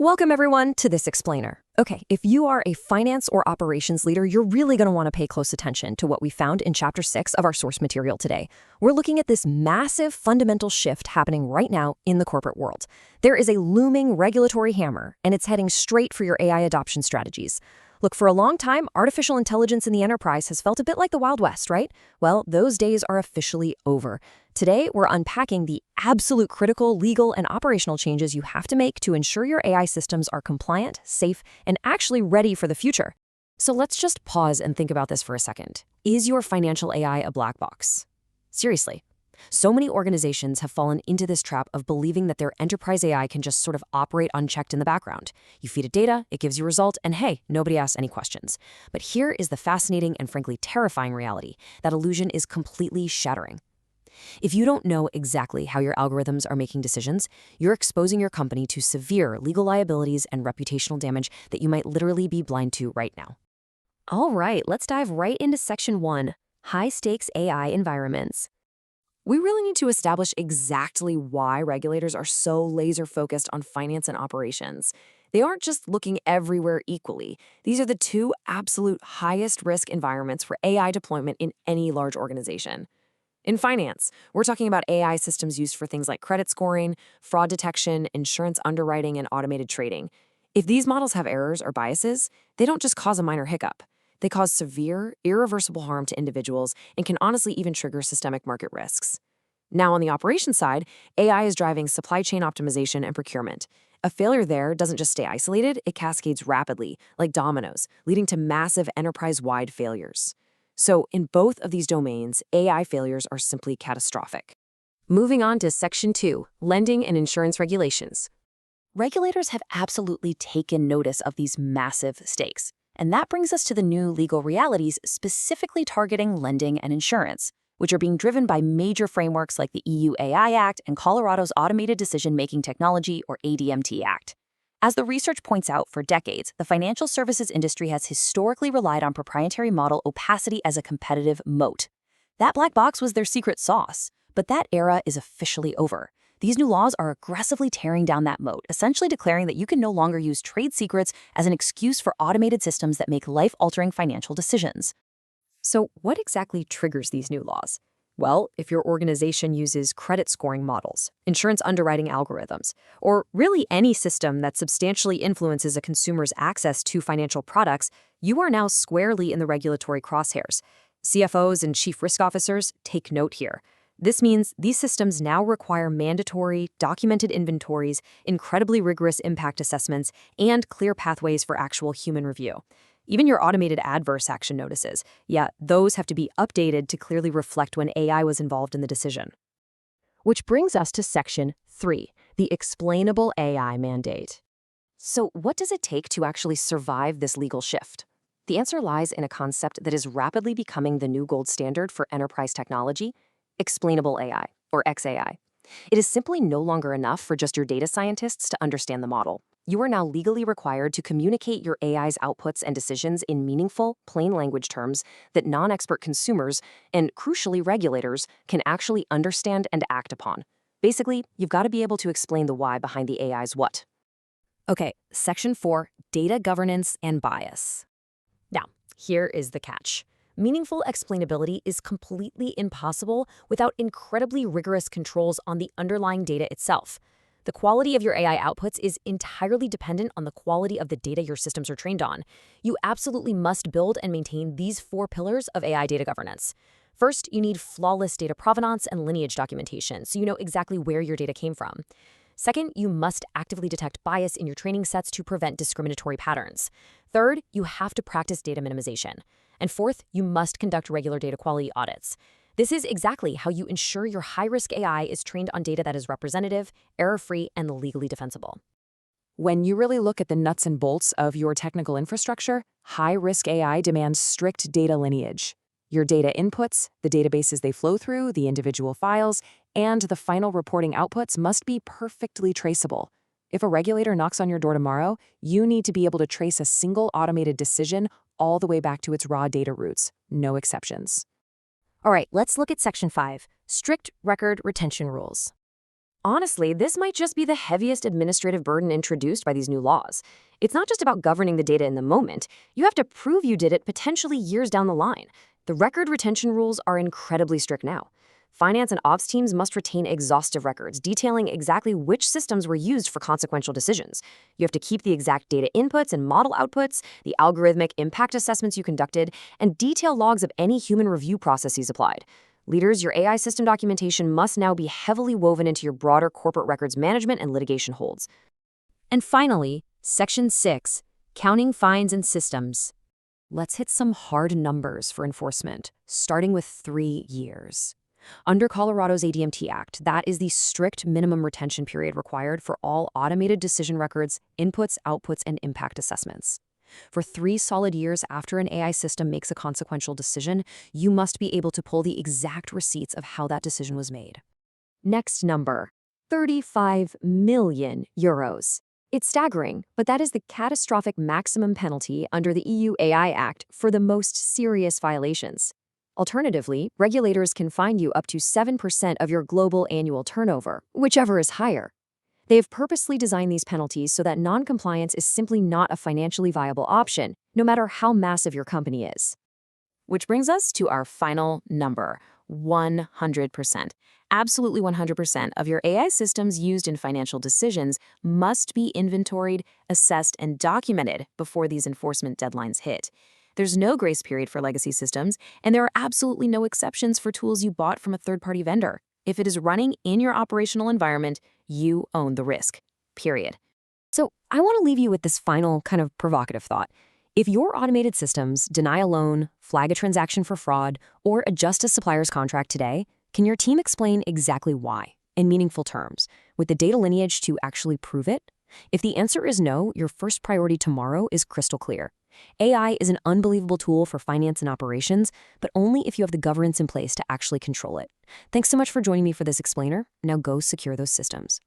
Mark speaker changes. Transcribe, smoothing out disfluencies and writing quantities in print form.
Speaker 1: Welcome, everyone, to this explainer. Okay, if you are a finance or operations leader, you're really going to want to pay close attention to what we found in Chapter 6 of our source material today. We're looking at this massive fundamental shift happening right now in the corporate world. There is a looming regulatory hammer, and it's heading straight for your AI adoption strategies. Look, for a long time, artificial intelligence in the enterprise has felt a bit like the Wild West, right? Well, those days are officially over. Today, we're unpacking the absolute critical legal and operational changes you have to make to ensure your AI systems are compliant, safe, and actually ready for the future. So let's just pause and think about this for a second. Is your financial AI a black box? Seriously. So many organizations have fallen into this trap of believing that their enterprise AI can just sort of operate unchecked in the background. You feed it data, it gives you a result, and hey, nobody asks any questions. But here is the fascinating and frankly terrifying reality. That illusion is completely shattering. If you don't know exactly how your algorithms are making decisions, you're exposing your company to severe legal liabilities and reputational damage that you might literally be blind to right now. All right, let's dive right into Section 1, High-Stakes AI Environments. We really need to establish exactly why regulators are so laser-focused on finance and operations. They aren't just looking everywhere equally. These are the two absolute highest-risk environments for AI deployment in any large organization. In finance, we're talking about AI systems used for things like credit scoring, fraud detection, insurance underwriting, and automated trading. If these models have errors or biases, they don't just cause a minor hiccup. They cause severe, irreversible harm to individuals and can honestly even trigger systemic market risks. Now, on the operations side, AI is driving supply chain optimization and procurement. A failure there doesn't just stay isolated, it cascades rapidly, like dominoes, leading to massive enterprise-wide failures. So, in both of these domains, AI failures are simply catastrophic. Moving on to Section 2, Lending and Insurance Regulations. Regulators have absolutely taken notice of these massive stakes. And that brings us to the new legal realities specifically targeting lending and insurance, which are being driven by major frameworks like the EU AI Act and Colorado's Automated Decision-Making Technology, or ADMT Act. As the research points out, for decades, the financial services industry has historically relied on proprietary model opacity as a competitive moat. That black box was their secret sauce, but that era is officially over. These new laws are aggressively tearing down that moat, essentially declaring that you can no longer use trade secrets as an excuse for automated systems that make life-altering financial decisions. So what exactly triggers these new laws? Well, if your organization uses credit scoring models, insurance underwriting algorithms, or really any system that substantially influences a consumer's access to financial products, you are now squarely in the regulatory crosshairs. CFOs and chief risk officers, take note here. This means these systems now require mandatory, documented inventories, incredibly rigorous impact assessments, and clear pathways for actual human review. Even your automated adverse action notices, those have to be updated to clearly reflect when AI was involved in the decision. Which brings us to Section 3, the Explainable AI Mandate. So what does it take to actually survive this legal shift? The answer lies in a concept that is rapidly becoming the new gold standard for enterprise technology: Explainable AI, or XAI. It is simply no longer enough for just your data scientists to understand the model. You are now legally required to communicate your AI's outputs and decisions in meaningful, plain language terms that non-expert consumers and, crucially, regulators can actually understand and act upon. Basically, you've got to be able to explain the why behind the AI's what. Okay, Section 4, Data Governance and Bias. Now, here is the catch. Meaningful explainability is completely impossible without incredibly rigorous controls on the underlying data itself. The quality of your AI outputs is entirely dependent on the quality of the data your systems are trained on. You absolutely must build and maintain these 4 pillars of AI data governance. First, you need flawless data provenance and lineage documentation, so you know exactly where your data came from. Second, you must actively detect bias in your training sets to prevent discriminatory patterns. Third, you have to practice data minimization. And fourth, you must conduct regular data quality audits. This is exactly how you ensure your high-risk AI is trained on data that is representative, error-free, and legally defensible. When you really look at the nuts and bolts of your technical infrastructure, high-risk AI demands strict data lineage. Your data inputs, the databases they flow through, the individual files, and the final reporting outputs must be perfectly traceable. If a regulator knocks on your door tomorrow, you need to be able to trace a single automated decision all the way back to its raw data roots, no exceptions. All right, let's look at Section 5, Strict Record Retention Rules.
Speaker 2: Honestly, this might just be the heaviest administrative burden introduced by these new laws. It's not just about governing the data in the moment. You have to prove you did it potentially years down the line. The record retention rules are incredibly strict now. Finance and ops teams must retain exhaustive records detailing exactly which systems were used for consequential decisions. You have to keep the exact data inputs and model outputs, the algorithmic impact assessments you conducted, and detailed logs of any human review processes applied. Leaders, your AI system documentation must now be heavily woven into your broader corporate records management and litigation holds.
Speaker 1: And finally, Section 6, Counting Fines and Systems. Let's hit some hard numbers for enforcement, starting with 3 years. Under Colorado's ADMT Act, that is the strict minimum retention period required for all automated decision records, inputs, outputs, and impact assessments. For 3 solid years after an AI system makes a consequential decision, you must be able to pull the exact receipts of how that decision was made. Next number, 35 million euros. It's staggering, but that is the catastrophic maximum penalty under the EU AI Act for the most serious violations. Alternatively, regulators can fine you up to 7% of your global annual turnover, whichever is higher. They have purposely designed these penalties so that non-compliance is simply not a financially viable option, no matter how massive your company is.
Speaker 2: Which brings us to our final number, 100%. Absolutely 100% of your AI systems used in financial decisions must be inventoried, assessed, and documented before these enforcement deadlines hit. There's no grace period for legacy systems, and there are absolutely no exceptions for tools you bought from a third-party vendor. If it is running in your operational environment, you own the risk, period.
Speaker 1: So I want to leave you with this final kind of provocative thought. If your automated systems deny a loan, flag a transaction for fraud, or adjust a supplier's contract today, can your team explain exactly why, in meaningful terms, with the data lineage to actually prove it? If the answer is no, your first priority tomorrow is crystal clear. AI is an unbelievable tool for finance and operations, but only if you have the governance in place to actually control it. Thanks so much for joining me for this explainer. Now go secure those systems.